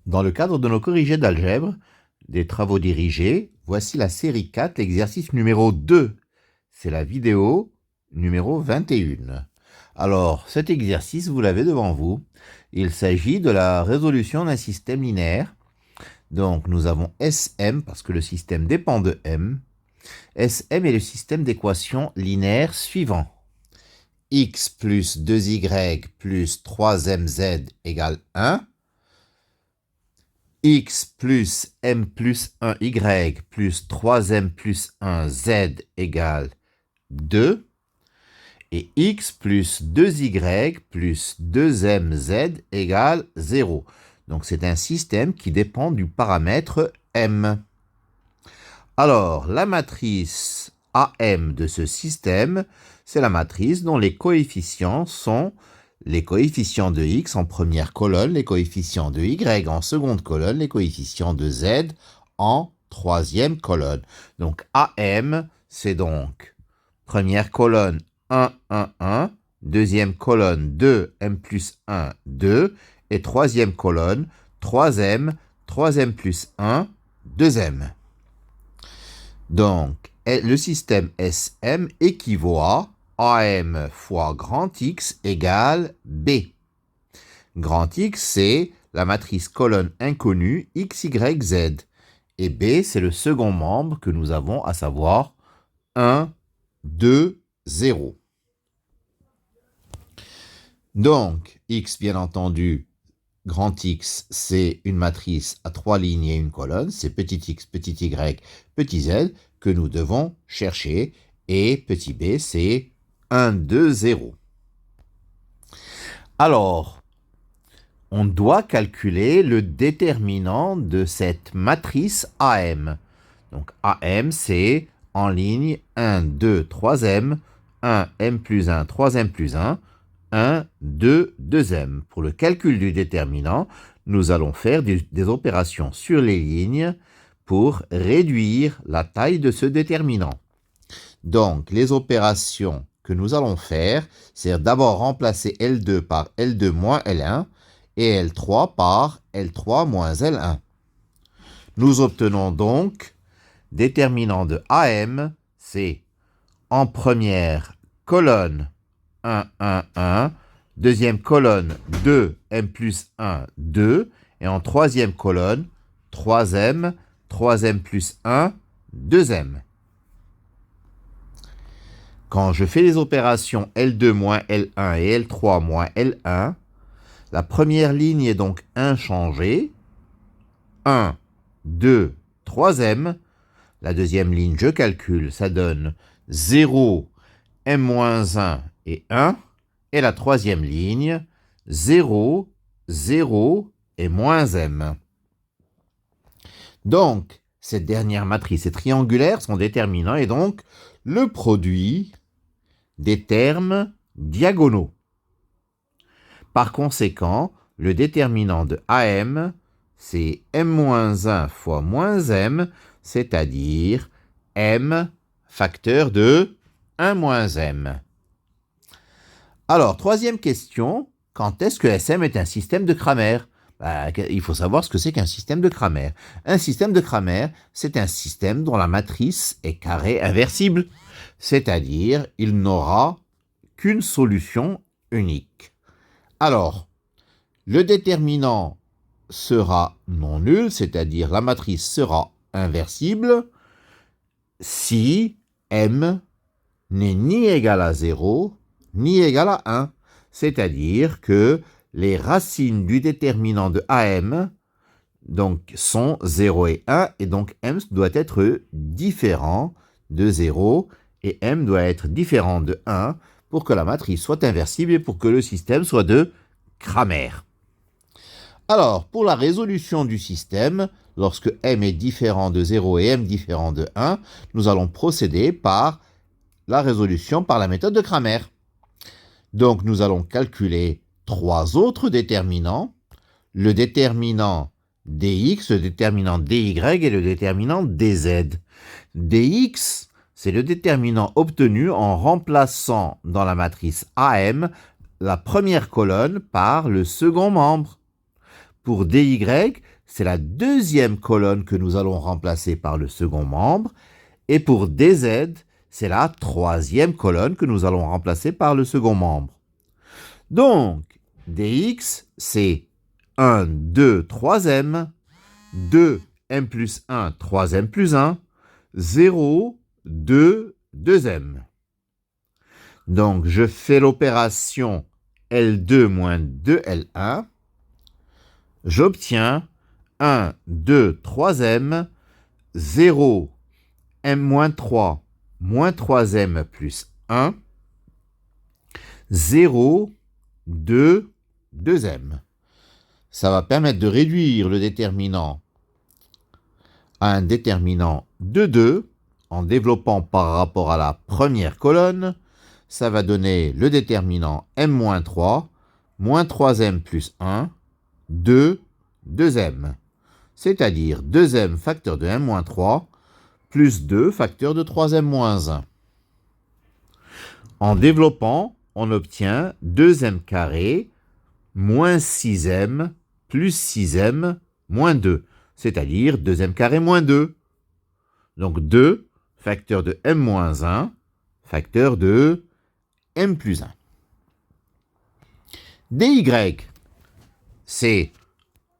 Dans le cadre de nos corrigés d'algèbre, des travaux dirigés, voici la série 4, l'exercice numéro 2. C'est la vidéo numéro 21. Alors, cet exercice, vous l'avez devant vous. Il s'agit de la résolution d'un système linéaire. Donc, nous avons SM, parce que le système dépend de M. SM est le système d'équations linéaires suivant. X plus 2y plus 3mz égale 1. X plus m plus 1y plus 3m plus 1z égale 2. Et x plus 2y plus 2mz égale 0. Donc c'est un système qui dépend du paramètre m. Alors, la matrice AM de ce système, c'est la matrice dont les coefficients sont les coefficients de x en première colonne, les coefficients de y en seconde colonne, les coefficients de z en troisième colonne. Donc AM, c'est donc première colonne 1, 1, 1, deuxième colonne 2, m plus 1, 2, et troisième colonne 3m, 3m plus 1, 2m. Donc, le système SM équivaut à AM fois grand X égale B. Grand X, c'est la matrice colonne inconnue X, Y, Z. Et B, c'est le second membre que nous avons, à savoir 1, 2, 0. Donc, X, bien entendu, grand X, c'est une matrice à 3 lignes et une colonne. C'est petit x, petit y, petit z que nous devons chercher. Et petit b, c'est 1, 2, 0. Alors, on doit calculer le déterminant de cette matrice AM. Donc AM, c'est en ligne 1, 2, 3m, 1, m plus 1, 3m plus 1, 1, 2, 2m. Pour le calcul du déterminant, nous allons faire des opérations sur les lignes pour réduire la taille de ce déterminant. Donc, les opérations que nous allons faire, c'est d'abord remplacer L2 par L2 moins L1 et L3 par L3 moins L1. Nous obtenons donc déterminant de AM, c'est en première colonne 1, 1, 1, deuxième colonne 2, m plus 1, 2, et en troisième colonne 3m, 3m plus 1, 2m. Quand je fais les opérations L2 moins L1 et L3 moins L1, la première ligne est donc inchangée. 1, 2, 3m. La deuxième ligne, je calcule, ça donne 0, m-1 et 1. Et la troisième ligne, 0, 0 et moins m. Donc, cette dernière matrice est triangulaire, son déterminant est donc le produit des termes diagonaux. Par conséquent, le déterminant de AM, c'est m-1 fois moins m, c'est-à-dire m facteur de 1 moins m. Alors, troisième question, quand est-ce que SM est un système de Cramer ? Il faut savoir ce que c'est qu'un système de Cramer. Un système de Cramer, c'est un système dont la matrice est carrée inversible, c'est-à-dire il n'aura qu'une solution unique. Alors, le déterminant sera non nul, c'est-à-dire la matrice sera inversible si M n'est ni égal à 0, ni égal à 1. C'est-à-dire que les racines du déterminant de AM donc, sont 0 et 1, et donc M doit être différent de 0, et M doit être différent de 1 pour que la matrice soit inversible et pour que le système soit de Cramer. Alors, pour la résolution du système, lorsque M est différent de 0 et M différent de 1, nous allons procéder par la résolution par la méthode de Cramer. Donc, nous allons calculer trois autres déterminants, le déterminant dx, le déterminant dy et le déterminant dz. dx, c'est le déterminant obtenu en remplaçant dans la matrice AM la première colonne par le second membre. Pour dy, c'est la deuxième colonne que nous allons remplacer par le second membre. Et pour dz, c'est la troisième colonne que nous allons remplacer par le second membre. Donc, dx, c'est 1, 2, 3m, 2, m plus 1, 3m plus 1, 0, 2, 2m. Donc, je fais l'opération L2 moins 2L1. J'obtiens 1, 2, 3m, 0, m moins 3, moins 3m plus 1, 0, 2, 2m. Ça va permettre de réduire le déterminant à un déterminant de 2 en développant par rapport à la première colonne. Ça va donner le déterminant m-3, moins 3m plus 1, 2, 2m. C'est-à-dire 2m facteur de m-3 plus 2 facteur de 3m moins 1. En développant, on obtient 2m carré moins 6m plus 6m moins 2, c'est-à-dire 2m carré moins 2. Donc 2 facteur de m moins 1 facteur de m plus 1. dy, c'est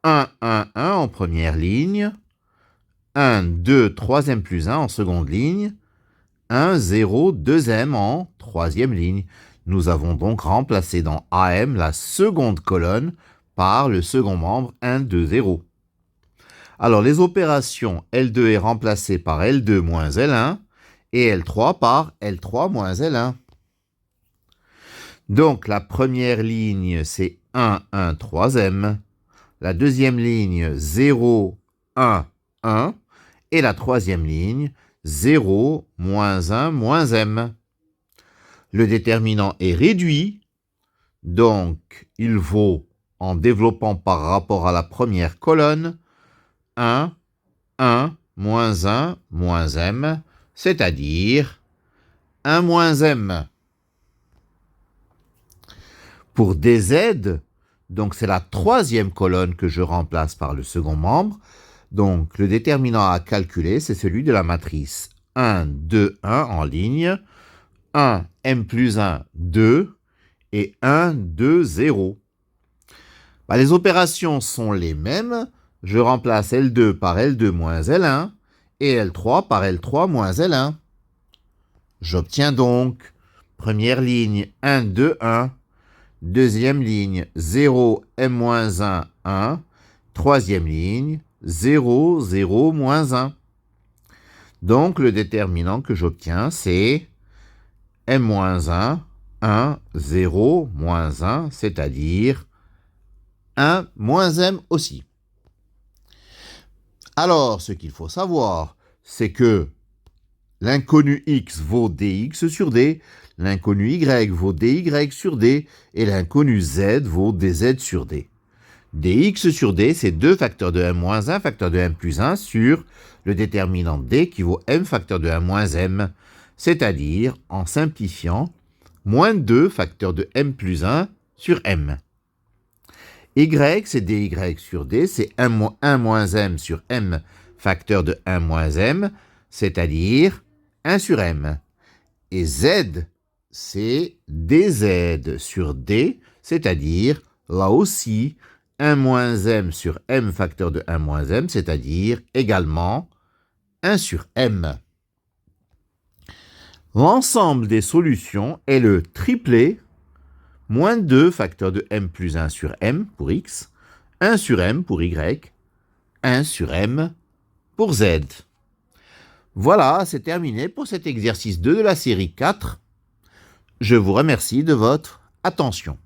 1, 1, 1 en première ligne, 1, 2, 3m plus 1 en seconde ligne, 1, 0, 2m en troisième ligne. Nous avons donc remplacé dans AM la seconde colonne par le second membre 1, 2, 0. Alors les opérations L2 est remplacée par L2 moins L1 et L3 par L3 moins L1. Donc la première ligne c'est 1, 1, 3m. La deuxième ligne 0, 1, 1. Et la troisième ligne 0, moins 1, moins m. Le déterminant est réduit, donc il vaut, en développant par rapport à la première colonne, 1, 1, moins 1, moins m, c'est-à-dire 1 moins m. Pour dz, donc c'est la troisième colonne que je remplace par le second membre, donc le déterminant à calculer, c'est celui de la matrice 1, 2, 1 en ligne, 1, m plus 1, 2, et 1, 2, 0. Les opérations sont les mêmes. Je remplace L2 par L2 moins L1 et L3 par L3 moins L1. J'obtiens donc première ligne 1, 2, 1, deuxième ligne 0, m moins 1, 1, troisième ligne 0, 0, moins 1. Donc le déterminant que j'obtiens c'est m-1, 1, 0, moins 1, c'est-à-dire 1 moins m aussi. Alors, ce qu'il faut savoir, c'est que l'inconnu x vaut dx sur d, l'inconnu y vaut dy sur d, et l'inconnu z vaut dz sur d. dx sur d, c'est 2 facteurs de m moins 1 facteur de m plus 1 sur le déterminant d qui vaut m facteur de 1 moins m, c'est-à-dire, en simplifiant, moins 2 facteur de m plus 1 sur m. Y, c'est dy sur d, c'est 1 moins m sur m facteur de 1 moins m, c'est-à-dire 1 sur m. Et z, c'est dz sur d, c'est-à-dire, là aussi, 1 moins m sur m facteur de 1 moins m, c'est-à-dire également 1 sur m. L'ensemble des solutions est le triplet moins 2 facteur de m plus 1 sur m pour x, 1 sur m pour y, 1 sur m pour z. Voilà, c'est terminé pour cet exercice 2 de la série 4. Je vous remercie de votre attention.